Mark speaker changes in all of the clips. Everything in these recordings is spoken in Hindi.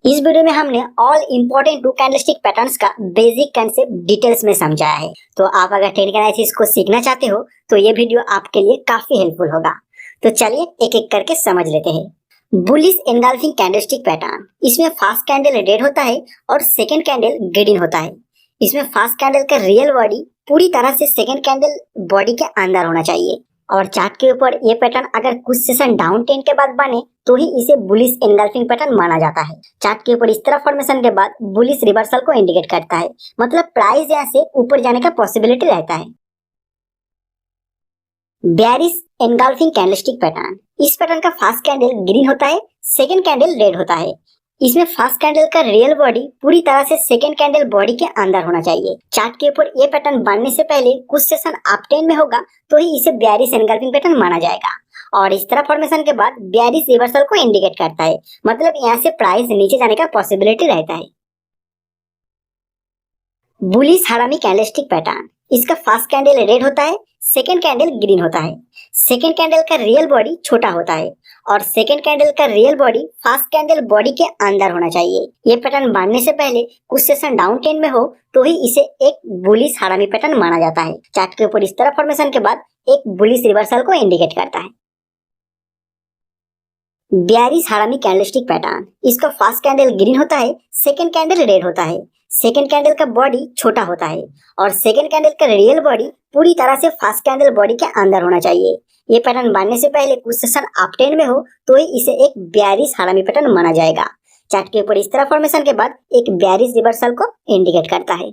Speaker 1: इस वीडियो में हमने all important two candlestick patterns का बेसिक कंसेप्ट डिटेल्स में समझाया है। तो आप अगर टेक्निकल एनालिसिस को सीखना चाहते हो तो ये वीडियो आपके लिए काफी हेल्पफुल होगा। तो चलिए एक एक करके समझ लेते हैं। बुलिश एनगल्फिंग कैंडलस्टिक पैटर्न, इसमें फर्स्ट कैंडल रेड होता है और सेकेंड कैंडल ग्रीन होता है। इसमें फर्स्ट कैंडल का रियल बॉडी पूरी तरह से सेकेंड कैंडल बॉडी के अंदर होना चाहिए और चार्ट के ऊपर ये पैटर्न अगर कुछ सेशन डाउन ट्रेंड के बाद बने तो ही इसे बुलिश एनगल्फिंग पैटर्न माना जाता है। चार्ट के ऊपर इस तरह फॉर्मेशन के बाद बुलिश रिवर्सल को इंडिकेट करता है, मतलब प्राइस यहाँ से ऊपर जाने का पॉसिबिलिटी रहता है। बेयरिश एनगल्फिंग कैंडलस्टिक पैटर्न, इस पैटर्न का फर्स्ट कैंडल ग्रीन होता है, सेकेंड कैंडल रेड होता है। इसमें फर्स्ट कैंडल का रियल बॉडी पूरी तरह से सेकेंड कैंडल बॉडी के अंदर होना चाहिए। चार्ट के ऊपर ये पैटर्न बनने से पहले कुछ सेशन अप ट्रेंड में होगा तो ही इसे बेयरिश एनगल्फिंग पैटर्न माना जाएगा और इस तरह फॉर्मेशन के बाद बेयरिश रिवर्सल को इंडिकेट करता है, मतलब यहाँ से प्राइस नीचे जाने का पॉसिबिलिटी रहता है। बुलिश हरामी कैंडलस्टिक पैटर्न, इसका फर्स्ट कैंडल रेड होता है, सेकेंड कैंडल ग्रीन होता है। सेकेंड कैंडल का रियल बॉडी छोटा होता है और सेकेंड कैंडल का real body first candle body के अंदर होना चाहिए। ये पैटर्न बनने से पहले कुछ सेशन डाउन ट्रेंड में हो तो ही इसे एक बुलिश हरामी पैटर्न माना जाता है। चार्ट के ऊपर इस तरह फॉर्मेशन के बाद एक बुलिश रिवर्सल को इंडिकेट करता है। बेयरिश हरामी कैंडलस्टिक पैटर्न, इसका फर्स्ट कैंडल ग्रीन होता है, सेकेंड कैंडल रेड होता है। सेकेंड कैंडल का बॉडी छोटा होता है और सेकेंड कैंडल का रियल बॉडी पूरी तरह से फर्स्ट कैंडल बॉडी के अंदर होना चाहिए। ये पैटर्न बनने से पहले कुछ सेशन अप ट्रेंड में हो तो ही इसे एक बेयरिश हरामी पैटर्न माना जाएगा। चार्ट के ऊपर इस तरह फॉर्मेशन के बाद एक बेयरिश रिवर्सल को इंडिकेट करता है।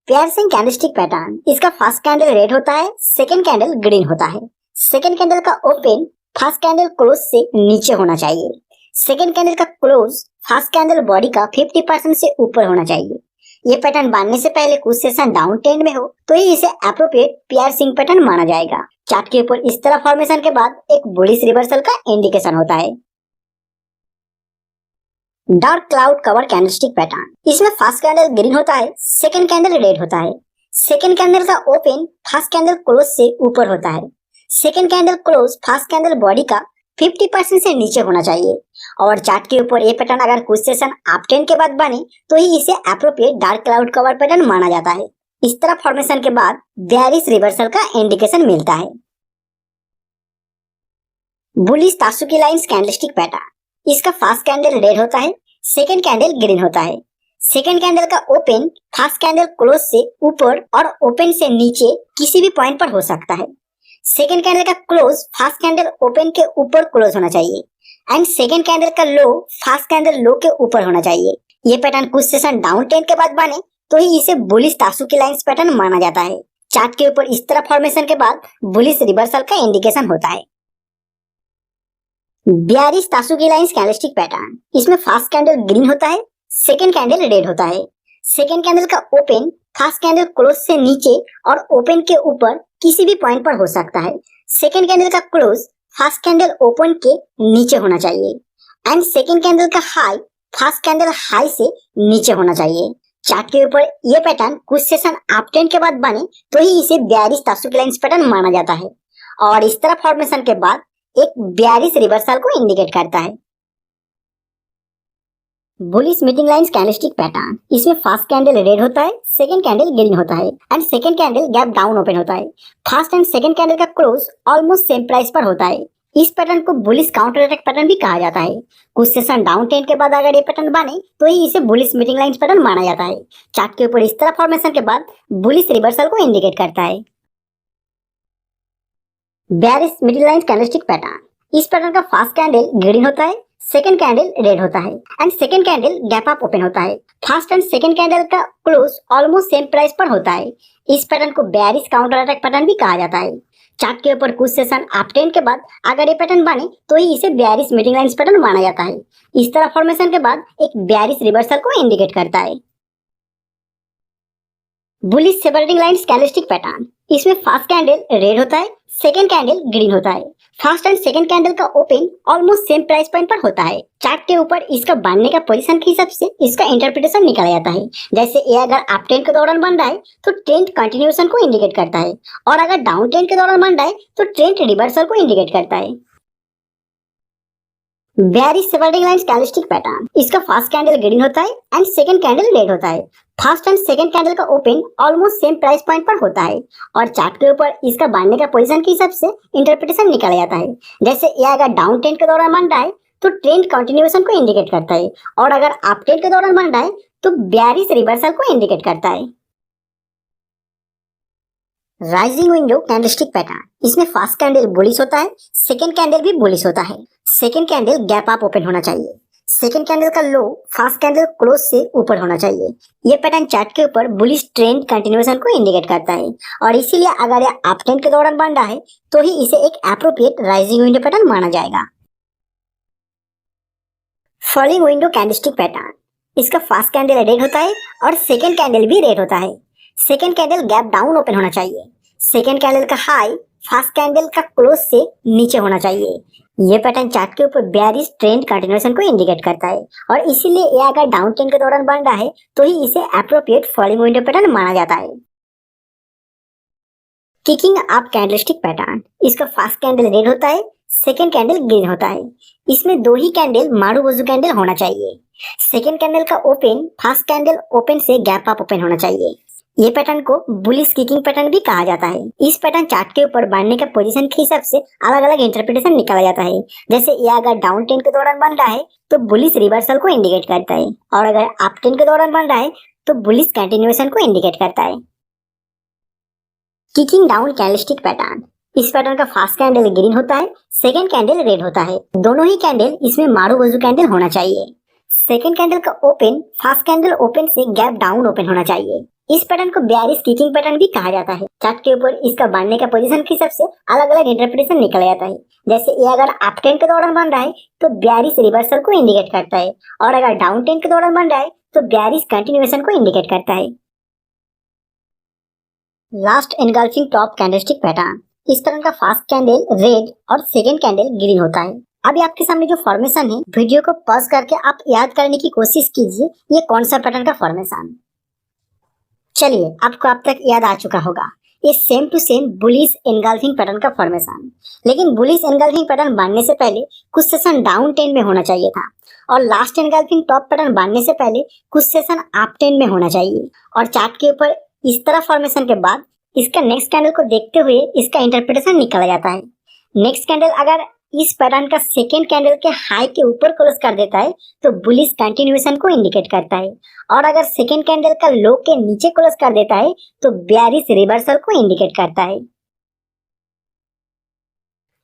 Speaker 1: पियर्सिंग कैंडलस्टिक पैटर्न, इसका फर्स्ट कैंडल रेड होता है, सेकेंड कैंडल ग्रीन होता है। सेकेंड कैंडल का ओपन फर्स्ट कैंडल क्लोज से नीचे होना चाहिए। सेकेंड कैंडल का क्लोज फर्स्ट कैंडल बॉडी का 50% से ऊपर होना चाहिए। ये पैटर्न बनने से पहले कुछ सेशन डाउन ट्रेंड में हो तो ही इसे एप्रोप्रिएट पियर्सिंग पैटर्न माना जाएगा। चार्ट के ऊपर इस तरह फॉर्मेशन के बाद एक बुलिश रिवर्सल का इंडिकेशन होता है। Dark cloud cover candlestick pattern, इसमें फर्स्ट कैंडल ग्रीन होता है, सेकेंड कैंडल रेड होता है। सेकेंड कैंडल का ओपन फर्स्ट कैंडल क्लोज से ऊपर होता है। Second candle close first candle body का 50% से नीचे होना चाहिए और चार्ट के ऊपर ये पैटर्न अगर कुछ सेशन अप ट्रेंड के बाद बने तो ही इसे appropriate dark cloud cover pattern माना जाता है। इस तरह फॉर्मेशन के बाद बेयरिश रिवर्सल का इंडिकेशन मिलता है। बुलिश तात्सुकी लाइंस कैंडलस्टिक पैटर्न, इसका फर्स्ट कैंडल रेड होता है, सेकेंड कैंडल ग्रीन होता है। सेकेंड कैंडल का ओपन फर्स्ट कैंडल क्लोज से ऊपर और ओपन से नीचे किसी भी पॉइंट पर हो सकता है। सेकेंड कैंडल का क्लोज फर्स्ट कैंडल ओपन के ऊपर क्लोज होना चाहिए एंड सेकेंड कैंडल का लो फर्स्ट कैंडल लो के ऊपर होना चाहिए। ये पैटर्न कुछ सेशन डाउन ट्रेंड के बाद बने तो ही इसे बुलिश तात्सुकी लाइंस पैटर्न माना जाता है। चार्ट के ऊपर इस तरह फॉर्मेशन के बाद बुलिश रिवर्सल का इंडिकेशन होता है। बेयरिश तात्सुकी लाइंस कैंडलस्टिक पैटर्न, इसमें फर्स्ट कैंडल ग्रीन होता है, सेकेंड कैंडल रेड होता है। सेकेंड कैंडल का ओपन फर्स्ट कैंडल क्लोज से नीचे और ओपन के ऊपर किसी भी पॉइंट पर हो सकता है। सेकेंड कैंडल का क्लोज फर्स्ट कैंडल ओपन के नीचे होना चाहिए एंड सेकेंड कैंडल का हाई फर्स्ट कैंडल हाई से नीचे होना चाहिए। चार्ट के ऊपर ये पैटर्न कुछ सेशन अप ट्रेंड के बाद बने तो ही इसे बेयरिश तात्सुकी लाइंस पैटर्न माना जाता है और इस तरह फॉर्मेशन के बाद एक बेयरिश रिवर्सल को इंडिकेट करता है। Bullish meeting lines candlestick pattern, इसमें फर्स्ट कैंडल रेड होता है, सेकेंड कैंडल ग्रीन होता है and second candle gap down open होता है। फर्स्ट एंड सेकेंड कैंडल का क्लोज ऑलमोस्ट सेम प्राइस पर होता है। इस पैटर्न को बुलिश काउंटर अटैक पैटर्न भी कहा जाता है। कुछ सेशन डाउन ट्रेंड के बाद अगर ये पैटर्न बने तो ही इसे बुलिश मीटिंग लाइंस पैटर्न माना जाता है। चार्ट के ऊपर इस तरह फॉर्मेशन के बाद बुलिश रिवर्सल को इंडिकेट करता है। Bearish middle lines candlestick pattern, इस पैटर्न का फर्स्ट कैंडल ग्रीन होता है, सेकेंड कैंडल रेड होता है and second candle gap up open होता है। फर्स्ट एंड सेकेंड कैंडल का क्लोज ऑलमोस्ट सेम प्राइस पर होता है। इस पैटर्न को बेयरिश काउंटर अटैक पैटर्न भी कहा जाता है। चार्ट के ऊपर कुछ सेशन अप ट्रेंड के बाद अगर ये पैटर्न बने तो ही इसे बेयरिश मीटिंग लाइंस पैटर्न माना जाता है। इस तरह फॉर्मेशन के बाद एक बेयरिश रिवर्सल को इंडिकेट करता है। Bullish separating lines candlestick pattern, इसमें फर्स्ट कैंडल रेड होता है, सेकेंड कैंडल ग्रीन होता है। फर्स्ट एंड सेकेंड कैंडल का open almost same price point पर होता है। चार्ट के ऊपर इसका बनने का पोजीशन के हिसाब से इसका इंटरप्रिटेशन निकाला जाता है। जैसे ये अगर अप ट्रेंड के दौरान बन रहा है तो ट्रेंड कंटिन्यूएशन को इंडिकेट करता है और अगर डाउन ट्रेंड के दौरान बन रहा है तो ट्रेंड रिवर्सल को इंडिकेट करता है। Bearish vertical lines candlestick pattern, इसका फर्स्ट कैंडल ग्रीन होता है एंड सेकंड कैंडल रेड होता है। फर्स्ट एंड सेकंड कैंडल का open almost same price point पर होता है और चार्ट के ऊपर इसका बढ़ने का पोजीशन के हिसाब से इंटरप्रिटेशन निकाला जाता है। जैसे ये अगर डाउन ट्रेंड के दौरान बन रहा है तो ट्रेंड कंटिन्यूएशन को इंडिकेट करता है, और अगर अप ट्रेंड के दौरान बन रहा है तो बेयरिश रिवर्सल को इंडिकेट करता है। राइजिंग विंडो कैंडलस्टिक पैटर्न, इसमें फर्स्ट कैंडल बुलिश होता है, सेकंड कैंडल भी बुलिश होता है। Second candle gap up open होना चाहिए। सेकंड कैंडल का लो फर्स्ट कैंडल क्लोज से ऊपर होना चाहिए। ये पैटर्न चार्ट के ऊपर बुलिश ट्रेंड कंटिन्यूएशन को इंडिकेट करता है, और इसीलिए अगर ये अप ट्रेंड के दौरान बन रहा है तो ही इसे एक एप्रोप्रिएट राइजिंग विंडो पैटर्न माना जाएगा। फॉलिंग विंडो कैंडलस्टिक पैटर्न, इसका फर्स्ट कैंडल रेड होता है और सेकंड कैंडल भी रेड होता है। Second candle gap down open होना चाहिए। सेकंड कैंडल का हाई फर्स्ट कैंडल का क्लोज से नीचे होना चाहिए। ये पैटर्न चार्ट के ऊपर बेयरिश ट्रेंड कंटिन्यूएशन को इंडिकेट करता है, और इसीलिए ये अगर डाउन ट्रेंड के दौरान बन रहा है तो ही इसे एप्रोप्रिएट फॉलिंग विंडो पैटर्न माना जाता है। किकिंग अप कैंडलस्टिक पैटर्न, इसका फर्स्ट कैंडल रेड होता है, सेकंड कैंडल ग्रीन होता है। इसमें दो ही कैंडल मारूबोजू कैंडल होना चाहिए। सेकंड कैंडल का ओपन फर्स्ट कैंडल ओपन से गैप अप ओपन होना चाहिए। ये पैटर्न को बुलिश किकिंग पैटर्न भी कहा जाता है। इस पैटर्न चार्ट के ऊपर बढ़ने का पोजीशन के हिसाब से अलग अलग इंटरप्रिटेशन निकाला जाता है। जैसे ये अगर डाउन ट्रेंड के दौरान बन रहा है तो बुलिश रिवर्सल को इंडिकेट करता है, और अगर अप ट्रेंड के दौरान बन रहा है तो बुलिश कंटिन्यूएशन को इंडिकेट करता है। किकिंग डाउन कैंडलस्टिक पैटर्न, इस पैटर्न का फर्स्ट कैंडल ग्रीन होता है, सेकंड कैंडल रेड होता है। दोनों ही कैंडल इसमें मारूबोजू कैंडल होना चाहिए। सेकंड कैंडल का ओपन फर्स्ट कैंडल ओपन से गैप डाउन ओपन होना चाहिए। इस पैटर्न को बेयरिश किकिंग पैटर्न भी कहा जाता है। चार्ट के ऊपर इसका बढ़ने का पोजीशन के हिसाब से अलग अलग इंटरप्रिटेशन निकला जाता है। जैसे ये अगर अप ट्रेंड के दौरान बन रहा है तो बेयरिश रिवर्सल को इंडिकेट करता है, और अगर डाउन ट्रेंड के दौरान बन रहा है तो बेयरिश कंटिन्यूएशन को इंडिकेट करता है। Last engulfing top candlestick pattern, इस पैटर्न का फर्स्ट कैंडल रेड और सेकंड कैंडल ग्रीन होता है। अभी आपके सामने जो फॉर्मेशन है, वीडियो को पॉज करके आप याद करने की कोशिश कीजिए ये कौन सा पैटर्न का फॉर्मेशन। चलिए, आपको अब तक याद आ चुका होगा, ये same to same bullish engulfing pattern का फॉर्मेशन। लेकिन बुलिश एनगल्फिंग पैटर्न बनने से पहले कुछ सेशन डाउन ट्रेंड में होना चाहिए था, और लास्ट एनगल्फिंग टॉप पैटर्न बनने से पहले कुछ सेशन अप ट्रेंड में होना चाहिए। और चार्ट के ऊपर इस तरह फॉर्मेशन के बाद इसका नेक्स्ट कैंडल को देखते हुए इसका इंटरप्रिटेशन निकाला जाता है। नेक्स्ट कैंडल अगर इस पैटर्न का सेकेंड कैंडल के हाई के ऊपर क्लोज कर देता है तो बुलिश कंटिन्यूएशन को इंडिकेट करता है, और अगर सेकेंड कैंडल का लो के नीचे क्लोज कर देता है तो बेयरिश रिवर्सल को इंडिकेट करता है।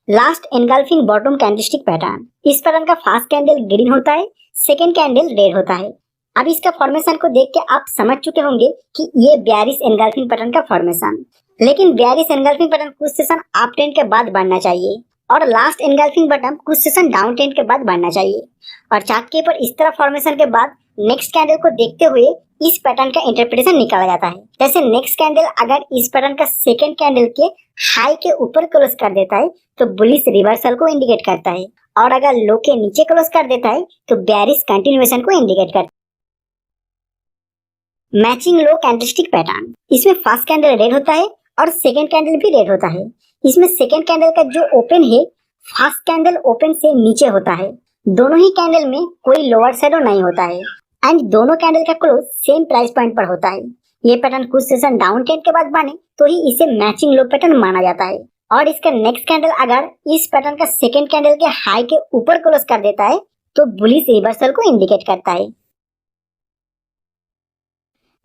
Speaker 1: Last engulfing bottom candlestick pattern, इस पैटर्न का फर्स्ट कैंडल ग्रीन होता है, सेकेंड कैंडल रेड होता है। अब इसका फॉर्मेशन को देख के आप समझ चुके होंगे कि ये बेयरिश एनगल्फिंग पैटर्न का फॉर्मेशन। लेकिन बेयरिश एनगल्फिंग पैटर्न कुछ सेशन अप ट्रेंड के बाद बनना चाहिए, और लास्ट एनगल्फिंग बटन कुछ सेशन डाउन ट्रेंड के बाद बनना चाहिए। और चार्ट के ऊपर इस तरह फॉर्मेशन के बाद नेक्स्ट कैंडल को देखते हुए इस पैटर्न का इंटरप्रिटेशन निकाला जाता है। जैसे नेक्स्ट कैंडल अगर इस पैटर्न का सेकेंड कैंडल के हाई के ऊपर क्लोज कर देता है तो बुलिश रिवर्सल को इंडिकेट करता है, और अगर लो के नीचे क्लोज कर देता है तो बेयरिश कंटिन्यूएशन को इंडिकेट करता है। मैचिंग लो कैंडलस्टिक पैटर्न, इसमें फर्स्ट कैंडल रेड होता है और सेकेंड कैंडल भी रेड होता है। इसमें सेकेंड कैंडल का जो ओपन है फर्स्ट कैंडल ओपन से नीचे होता है। दोनों ही कैंडल में कोई लोअर शैडो नहीं होता है, एंड दोनों कैंडल का क्लोज सेम प्राइस पॉइंट पर होता है। ये पैटर्न कुछ सेशन डाउन ट्रेंड के बाद बने तो ही इसे मैचिंग लो पैटर्न माना जाता है। और इसका नेक्स्ट कैंडल अगर इस पैटर्न का सेकेंड कैंडल के हाई के ऊपर क्लोज कर देता है तो बुलिश रिवर्सल को इंडिकेट करता है।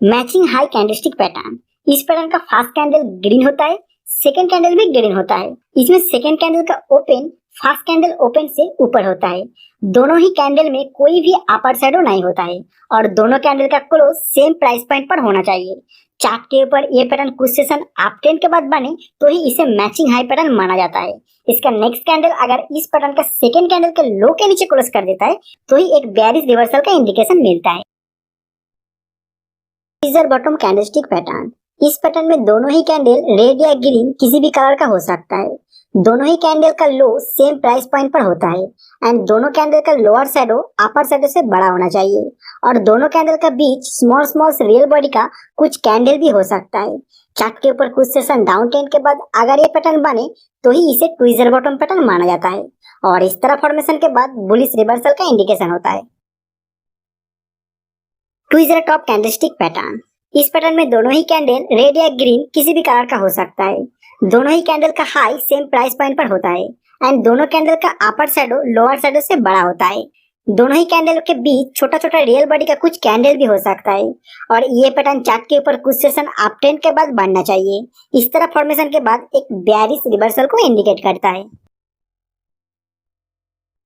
Speaker 1: मैचिंग हाई कैंडलस्टिक पैटर्न, इस पैटर्न का फर्स्ट कैंडल ग्रीन होता है, सेकेंड कैंडल भी ग्रीन होता है। इसमें सेकेंड कैंडल का ओपन फर्स्ट कैंडल ओपन से ऊपर होता है। दोनों ही कैंडल में कोई भी अपर शैडो नहीं होता है, और दोनों कैंडल का क्लोज सेम प्राइस पॉइंट पर होना चाहिए। चार्ट के ऊपर ये पैटर्न कुछ सेशन अप ट्रेंड के बाद बने तो ही इसे मैचिंग हाई पैटर्न माना जाता है। इसका नेक्स्ट कैंडल अगर इस पैटर्न का सेकेंड कैंडल के लो के नीचे क्लोज कर देता है तो ही एक बेयरिश रिवर्सल का इंडिकेशन मिलता है। टीजर बॉटम कैंडलस्टिक पैटर्न, इस पैटर्न में दोनों ही कैंडल रेड या ग्रीन किसी भी कलर का हो सकता है। दोनों ही कैंडल का लो सेम प्राइस पॉइंट पर होता है, एंड दोनों कैंडल का लोअर शैडो अपर शैडो से बड़ा होना चाहिए, और दोनों कैंडल का बीच स्मॉल स्मॉल रियल बॉडी का कुछ कैंडल भी हो सकता है। चार्ट के ऊपर कुछ सेशन डाउन ट्रेंड के बाद अगर ये पैटर्न बने तो ही इसे ट्विजर बॉटम पैटर्न माना जाता है, और इस तरह फॉर्मेशन के बाद बुलिश रिवर्सल का इंडिकेशन होता है। Two is top candlestick pattern. इस पैटर्न में दोनों ही कैंडल रेड या ग्रीन किसी भी कलर का हो सकता है। दोनों ही कैंडल का हाई सेम प्राइस पॉइंट पर होता है एंड दोनों कैंडल का अपर शैडो लोअर शैडो से बड़ा होता है। दोनों ही कैंडल के बीच छोटा छोटा रियल बॉडी का कुछ कैंडल भी हो सकता है और ये पैटर्न चार्ट के ऊपर कुछ सेशन अप ट्रेंड के बाद बनना चाहिए। इस तरह फॉर्मेशन के बाद एक बेयरिश रिवर्सल को इंडिकेट करता है।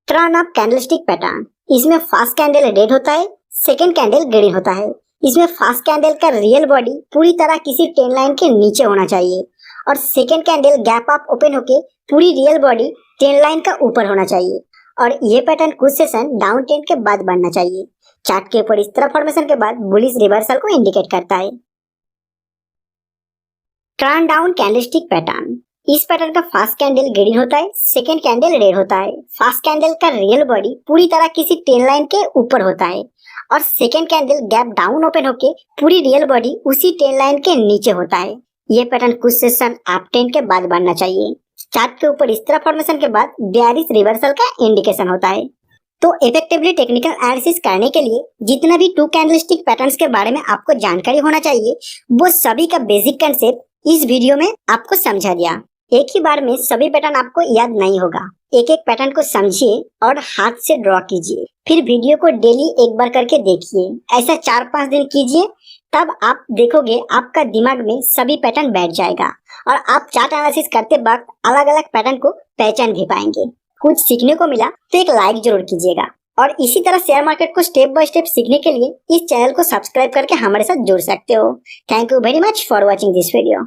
Speaker 1: Turn up candlestick pattern. इसमें फर्स्ट कैंडल रेड होता है, सेकेंड कैंडल ग्रीन होता है। इसमें फर्स्ट कैंडल का रियल बॉडी पूरी तरह किसी ट्रेंड लाइन के नीचे होना चाहिए और second candle gap up open होके पूरी रियल बॉडी ट्रेंड लाइन का ऊपर होना चाहिए और ये पैटर्न कुछ सेशन डाउन ट्रेंड के बाद बनना चाहिए। चार्ट के ऊपर इस तरह फॉर्मेशन के बाद बुलिश रिवर्सल को इंडिकेट करता है। Turn down candlestick pattern. इस पैटर्न का फर्स्ट कैंडल ग्रीन होता है, सेकेंड कैंडल रेड होता है। फर्स्ट कैंडल का रियल बॉडी पूरी तरह किसी ट्रेंड लाइन के ऊपर होता है और second candle gap down open होके पूरी रियल बॉडी उसी ट्रेंड लाइन के नीचे होता है। ये पैटर्न कुछ सेशन अप ट्रेंड के बाद बनना चाहिए। चार्ट के ऊपर इस तरह फॉर्मेशन के बाद बेयरिश रिवर्सल का इंडिकेशन होता है। तो इफेक्टिवली टेक्निकल एनालिसिस करने के लिए जितना भी टू कैंडलस्टिक पैटर्न्स के बारे में आपको जानकारी होना चाहिए वो सभी का बेसिक कंसेप्ट इस वीडियो में आपको समझा दिया। एक ही बार में सभी पैटर्न आपको याद नहीं होगा। एक एक पैटर्न को समझिए और हाथ से ड्रॉ कीजिए, फिर वीडियो को डेली एक बार करके देखिए। ऐसा 4-5 दिन कीजिए, तब आप देखोगे आपका दिमाग में सभी पैटर्न बैठ जाएगा और आप चार्ट एनालिसिस करते वक्त अलग अलग पैटर्न को पहचान भी पाएंगे। कुछ सीखने को मिला तो एक लाइक जरूर कीजिएगा और इसी तरह शेयर मार्केट को स्टेप बाय स्टेप सीखने के लिए इस चैनल को सब्सक्राइब करके हमारे साथ जुड़ सकते हो। Thank you very much for watching this video.